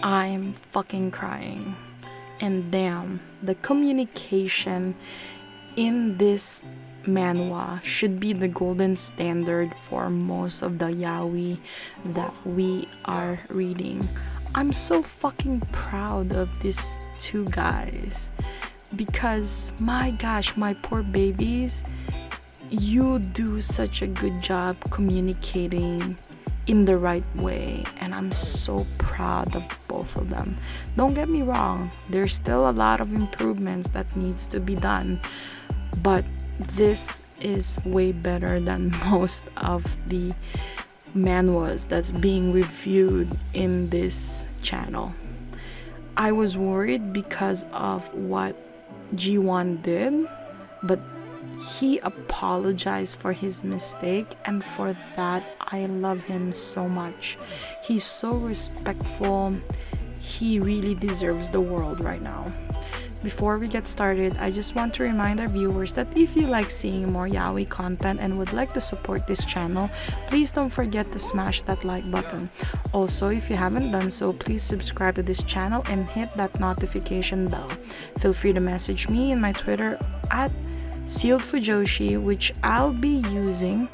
I'm fucking crying. And damn, the communication in this manhwa should be the golden standard for most of the yaoi that we are reading. I'm so fucking proud of these two guys because my gosh, my poor babies, you do such a good job communicating in the right way, and I'm so proud of both of them. Don't get me wrong, there's still a lot of improvements that needs to be done, but this is way better than most of the manhwas that's being reviewed in this channel. I was worried because of what Jiwoon did, but he apologized for his mistake, and for that I love him so much. He's so respectful. He really deserves the world right now. Before we get started, I just want to remind our viewers that if you like seeing more yaoi content and would like to support this channel, please don't forget to smash that like button. Also, if you haven't done so, please subscribe to this channel and hit that notification bell. Feel free to message me in my Twitter at ZEALED FUJOSHI, which I'll be using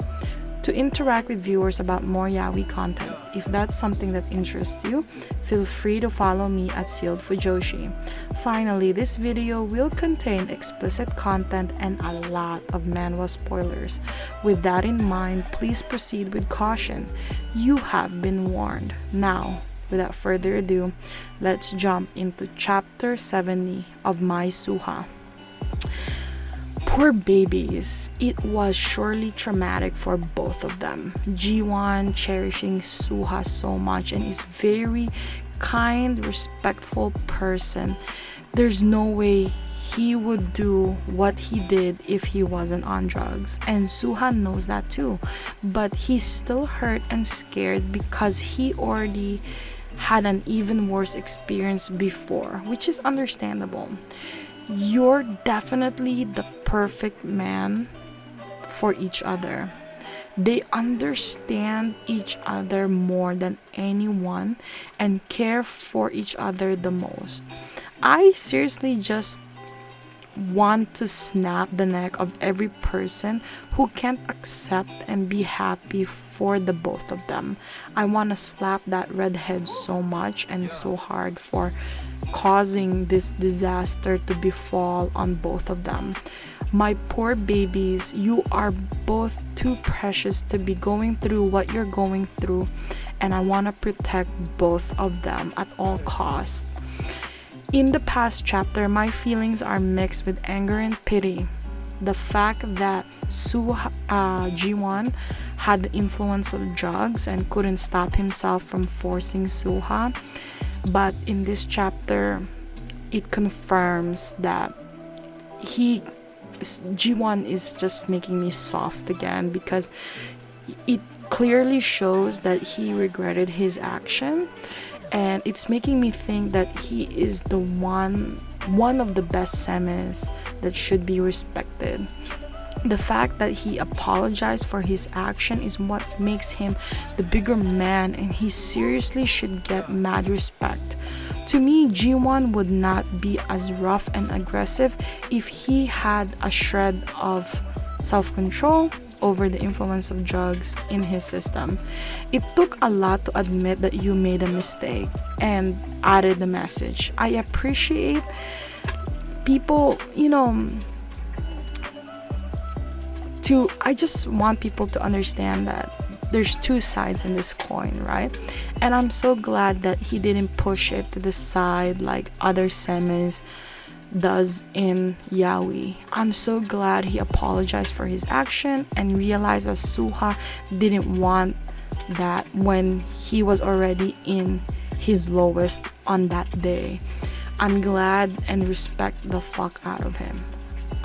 to interact with viewers about more yaoi content. If that's something that interests you, feel free to follow me at ZEALED FUJOSHI. Finally, this video will contain explicit content and a lot of manhwa spoilers. With that in mind, please proceed with caution. You have been warned. Now, without further ado, let's jump into chapter 70 of My Suha. Poor babies, it was surely traumatic for both of them. Jiwoon cherishing Suha so much and is very kind, respectful person. There's no way he would do what he did if he wasn't on drugs, and Suha knows that too, but he's still hurt and scared because he already had an even worse experience before, which is understandable. You're definitely the perfect man for each other. They understand each other more than anyone and care for each other the most. I seriously just want to snap the neck of every person who can't accept and be happy for the both of them. I want to slap that redhead so much and so hard for causing this disaster to befall on both of them. My poor babies, you are both too precious to be going through what you're going through, and I want to protect both of them at all costs. In the past chapter, my feelings are mixed with anger and pity. The fact that Jiwoon had the influence of drugs and couldn't stop himself from forcing Suha. But in this chapter, it confirms that Jiwoon is just making me soft again, because it clearly shows that he regretted his action, and it's making me think that he is the one of the best semis that should be respected. The fact that he apologized for his action is what makes him the bigger man, and he seriously should get mad respect. To me, Jiwoon would not be as rough and aggressive if he had a shred of self-control over the influence of drugs in his system. It took a lot to admit that you made a mistake and added the message. I appreciate people, I just want people to understand that there's two sides in this coin, right? And I'm so glad that he didn't push it to the side like other semis does in yaoi. I'm so glad he apologized for his action and realized that Suha didn't want that when he was already in his lowest on that day. I'm glad and respect the fuck out of him.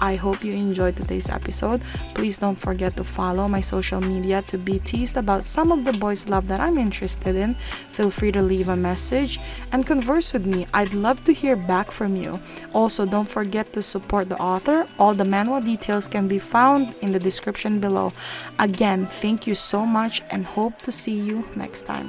I hope you enjoyed today's episode. Please don't forget to follow my social media to be teased about some of the boys' love that I'm interested in. Feel free to leave a message and converse with me. I'd love to hear back from you. Also, don't forget to support the author. All the manhwa details can be found in the description below. Again, thank you so much and hope to see you next time.